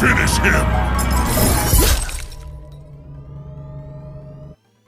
Finish him!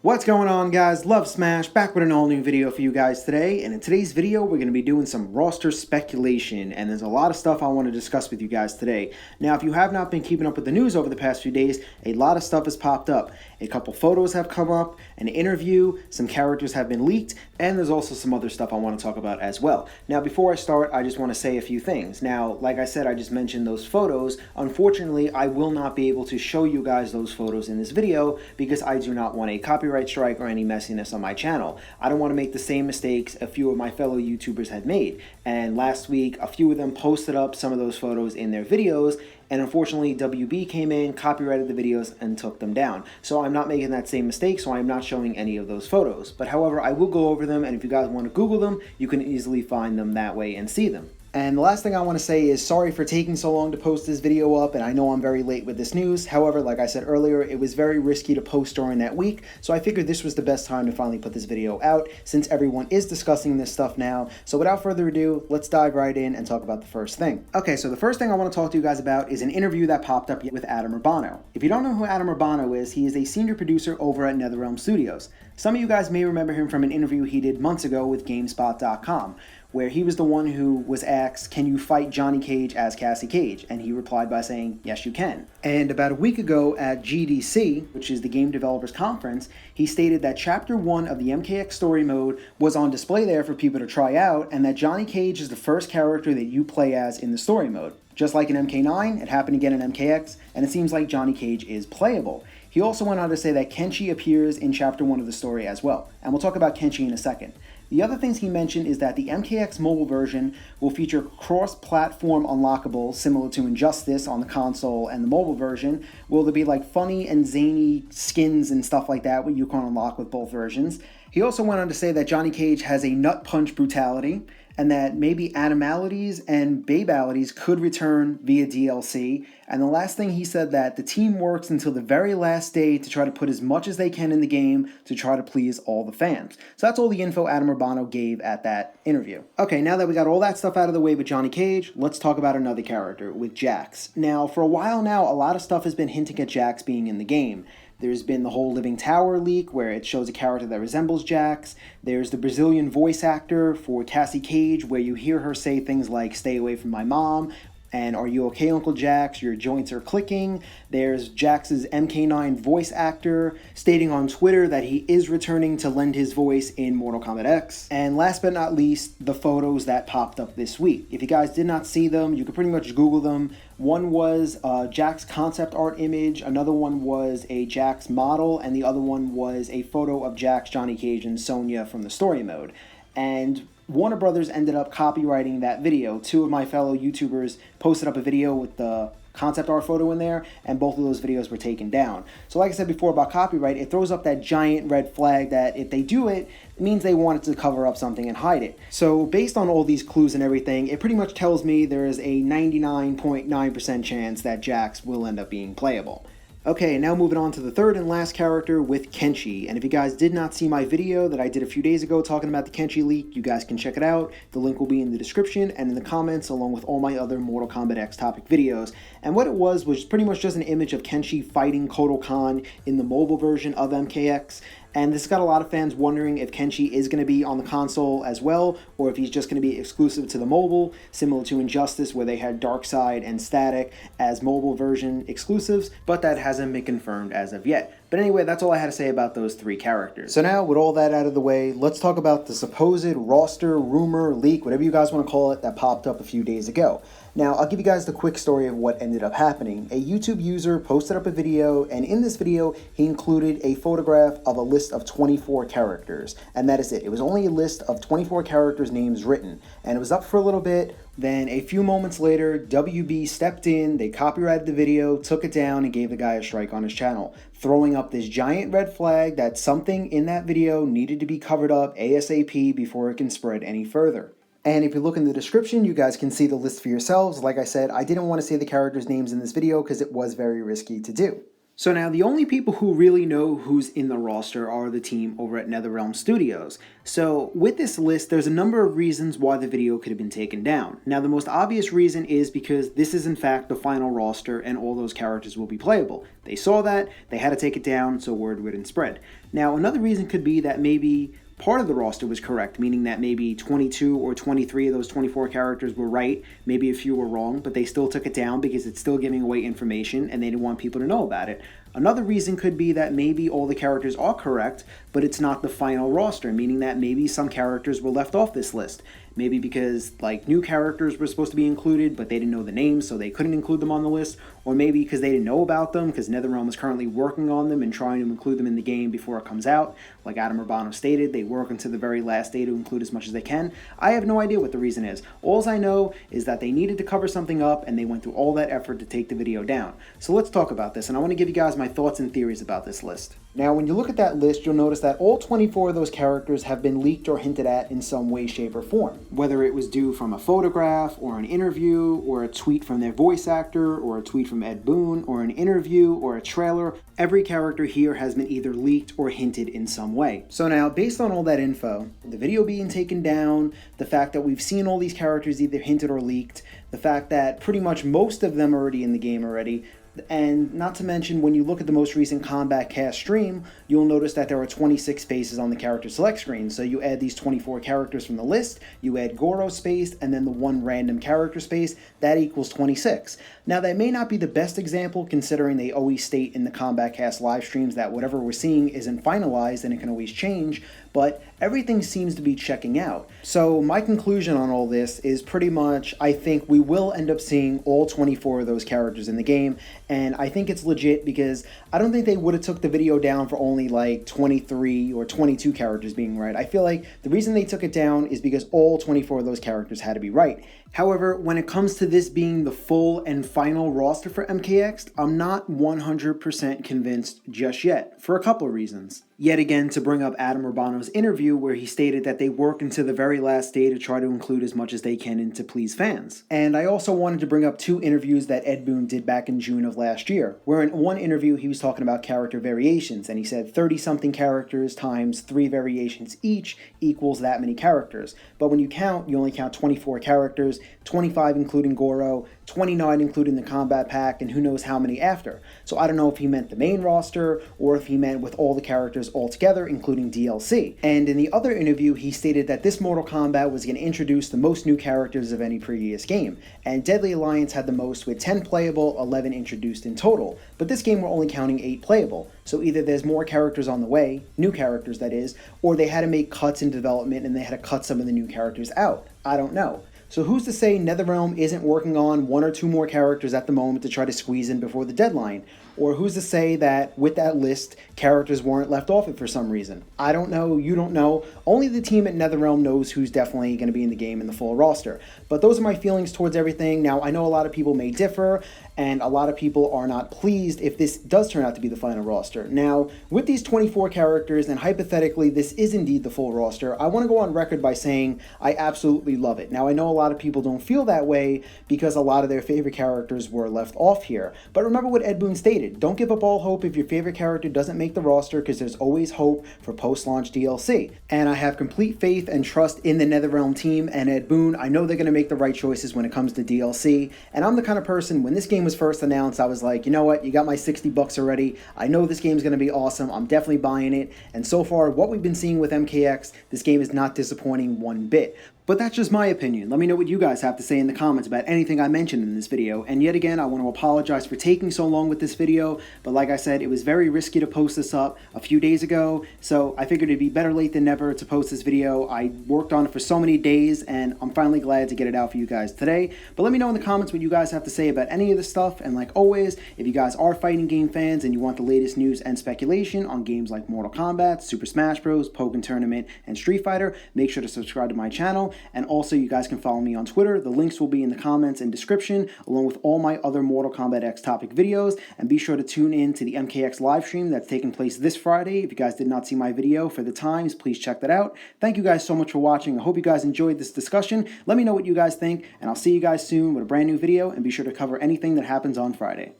What's going on, guys? Love Smash, back with an all-new video for you guys today, and in today's video we're going to be doing some roster speculation, and there's a lot of stuff I want to discuss with you guys today. Now, if you have not been keeping up with the news over the past few days, a lot of stuff has popped up. A couple photos have come up, an interview, some characters have been leaked, and there's also some other stuff I want to talk about as well. Now, before I start, I just want to say a few things. Now, like I said, I just mentioned those photos. Unfortunately, I will not be able to show you guys those photos in this video because I do not want a copyright strike or any messiness on my channel. I don't want to make the same mistakes a few of my fellow YouTubers had made. And last week, a few of them posted up some of those photos in their videos, and unfortunately WB came in, copyrighted the videos, and took them down. So I'm not making that same mistake, so I'm not showing any of those photos. But however, I will go over them, and if you guys want to Google them, you can easily find them that way and see them. And the last thing I want to say is sorry for taking so long to post this video up, and I know I'm very late with this news. However, like I said earlier, it was very risky to post during that week, so I figured this was the best time to finally put this video out since everyone is discussing this stuff now. So without further ado, let's dive right in and talk about the first thing. Okay, so the first thing I want to talk to you guys about is an interview that popped up with Adam Urbano. If you don't know who Adam Urbano is, he is a senior producer over at NetherRealm Studios. Some of you guys may remember him from an interview he did months ago with GameSpot.com, where he was the one who was asked, can you fight Johnny Cage as Cassie Cage? And he replied by saying, yes, you can. And about a week ago at GDC, which is the Game Developers Conference, he stated that Chapter 1 of the MKX story mode was on display there for people to try out, and that Johnny Cage is the first character that you play as in the story mode. Just like in MK9, it happened again in MKX, and it seems like Johnny Cage is playable. He also went on to say that Kenshi appears in Chapter 1 of the story as well, and we'll talk about Kenshi in a second. The other things he mentioned is that the MKX mobile version will feature cross-platform unlockables similar to Injustice on the console and the mobile version. Will there be like funny and zany skins and stuff like that what you can unlock with both versions? He also went on to say that Johnny Cage has a nut punch brutality, and that maybe animalities and babalities could return via DLC. And the last thing he said, that the team works until the very last day to try to put as much as they can in the game to try to please all the fans. So that's all the info Adam Urbano gave at that interview. Okay, now that we got all that stuff out of the way with Johnny Cage, let's talk about another character, with Jax. Now, for a while now, a lot of stuff has been hinting at Jax being in the game. There's been the whole Living Tower leak where it shows a character that resembles Jax. There's the Brazilian voice actor for Cassie Cage where you hear her say things like, stay away from my mom, and are you okay, Uncle Jax? Your joints are clicking. There's Jax's MK9 voice actor stating on Twitter that he is returning to lend his voice in Mortal Kombat X. And last but not least, the photos that popped up this week. If you guys did not see them, you could pretty much Google them. One was Jax concept art image, another one was a Jax model, and the other one was a photo of Jax, Johnny Cage, and Sonya from the story mode. And Warner Brothers ended up copyrighting that video. Two of my fellow YouTubers posted up a video with the concept art photo in there, and both of those videos were taken down. So like I said before about copyright, it throws up that giant red flag that if they do it, it means they wanted to cover up something and hide it. So based on all these clues and everything, it pretty much tells me there is a 99.9% chance that Jax will end up being playable. Okay, now moving on to the third and last character with Kenshi. And if you guys did not see my video that I did a few days ago talking about the Kenshi leak, you guys can check it out. The link will be in the description and in the comments, along with all my other Mortal Kombat X topic videos. And what it was pretty much just an image of Kenshi fighting Kotal Kahn in the mobile version of MKX. And this got a lot of fans wondering if Kenshi is going to be on the console as well, or if he's just going to be exclusive to the mobile, similar to Injustice where they had Darkseid and Static as mobile version exclusives, but that hasn't been confirmed as of yet. But anyway, that's all I had to say about those three characters. So now, with all that out of the way, let's talk about the supposed roster, rumor, leak, whatever you guys want to call it, that popped up a few days ago. Now, I'll give you guys the quick story of what ended up happening. A YouTube user posted up a video, and in this video, he included a photograph of a list of 24 characters. And that is it. It was only a list of 24 characters' names written. And it was up for a little bit. Then a few moments later, WB stepped in, they copyrighted the video, took it down, and gave the guy a strike on his channel, throwing up this giant red flag that something in that video needed to be covered up ASAP before it can spread any further. And if you look in the description, you guys can see the list for yourselves. Like I said, I didn't want to say the characters' names in this video because it was very risky to do. So now the only people who really know who's in the roster are the team over at NetherRealm Studios. So with this list, there's a number of reasons why the video could have been taken down. Now the most obvious reason is because this is in fact the final roster and all those characters will be playable. They saw that, they had to take it down so word wouldn't spread. Now another reason could be that maybe part of the roster was correct, meaning that maybe 22 or 23 of those 24 characters were right, maybe a few were wrong, but they still took it down because it's still giving away information and they didn't want people to know about it. Another reason could be that maybe all the characters are correct, but it's not the final roster, meaning that maybe some characters were left off this list. Maybe because like new characters were supposed to be included, but they didn't know the names, so they couldn't include them on the list. Or maybe because they didn't know about them, because NetherRealm is currently working on them and trying to include them in the game before it comes out. Like Adam Urbano stated, they work until the very last day to include as much as they can. I have no idea what the reason is. All I know is that they needed to cover something up, and they went through all that effort to take the video down. So let's talk about this, and I want to give you guys my thoughts and theories about this list. Now, when you look at that list, you'll notice that all 24 of those characters have been leaked or hinted at in some way, shape, or form. Whether it was due from a photograph, or an interview, or a tweet from their voice actor, or a tweet from Ed Boon, or an interview, or a trailer, every character here has been either leaked or hinted in some way. So now, based on all that info, the video being taken down, the fact that we've seen all these characters either hinted or leaked, the fact that pretty much most of them are already in the game already, and not to mention, when you look at the most recent Kombat cast stream, you'll notice that there are 26 faces on the character select screen. So you add these 24 characters from the list, you add Goro space, and then the one random character space, that equals 26. Now that may not be the best example, considering they always state in the Kombat cast live streams that whatever we're seeing isn't finalized and it can always change, but everything seems to be checking out. So my conclusion on all this is pretty much, I think we will end up seeing all 24 of those characters in the game, and I think it's legit because I don't think they would have took the video down for only like 23 or 22 characters being right. I feel like the reason they took it down is because all 24 of those characters had to be right. However, when it comes to this being the full and final roster for MKX, I'm not 100% convinced just yet, for a couple of reasons. Yet again, to bring up Adam Urbano's interview where he stated that they work until the very last day to try to include as much as they can and to please fans. And I also wanted to bring up two interviews that Ed Boon did back in June of last year, where in one interview he was talking about character variations, and he said 30-something characters times 3 variations each equals that many characters. But when you count, you only count 24 characters, 25 including Goro, 29 including the Combat Pack, and who knows how many after. So I don't know if he meant the main roster, or if he meant with all the characters altogether, including DLC. And in the other interview, he stated that this Mortal Kombat was going to introduce the most new characters of any previous game, and Deadly Alliance had the most with 10 playable, 11 introduced in total, but this game we're only counting 8 playable. So either there's more characters on the way, new characters that is, or they had to make cuts in development and they had to cut some of the new characters out. I don't know. So who's to say NetherRealm isn't working on 1 or 2 more characters at the moment to try to squeeze in before the deadline? Or who's to say that with that list, characters weren't left off it for some reason? I don't know, you don't know. Only the team at NetherRealm knows who's definitely going to be in the game in the full roster. But those are my feelings towards everything. Now, I know a lot of people may differ, and a lot of people are not pleased if this does turn out to be the final roster. Now, with these 24 characters, and hypothetically this is indeed the full roster, I want to go on record by saying I absolutely love it. Now, I know a lot of people don't feel that way because a lot of their favorite characters were left off here. But remember what Ed Boon stated. Don't give up all hope if your favorite character doesn't make the roster, because there's always hope for post-launch DLC. And I have complete faith and trust in the NetherRealm team and Ed Boon. I know they're going to make the right choices when it comes to DLC. And I'm the kind of person, when this game was first announced, I was like, you know what, you got my 60 bucks already. I know this game's going to be awesome. I'm definitely buying it. And so far, what we've been seeing with MKX, this game is not disappointing one bit. But that's just my opinion. Let me know what you guys have to say in the comments about anything I mentioned in this video. And yet again, I want to apologize for taking so long with this video. But like I said, it was very risky to post this up a few days ago. So I figured it'd be better late than never to post this video. I worked on it for so many days, and I'm finally glad to get it out for you guys today. But let me know in the comments what you guys have to say about any of this stuff. And like always, if you guys are fighting game fans and you want the latest news and speculation on games like Mortal Kombat, Super Smash Bros., Pokken Tournament, and Street Fighter, make sure to subscribe to my channel. And also, you guys can follow me on Twitter. The links will be in the comments and description, along with all my other Mortal Kombat X topic videos. And be sure to tune in to the MKX live stream that's taking place this Friday. If you guys did not see my video for the times, please check that out. Thank you guys so much for watching. I hope you guys enjoyed this discussion. Let me know what you guys think, and I'll see you guys soon with a brand new video, and be sure to cover anything that happens on Friday.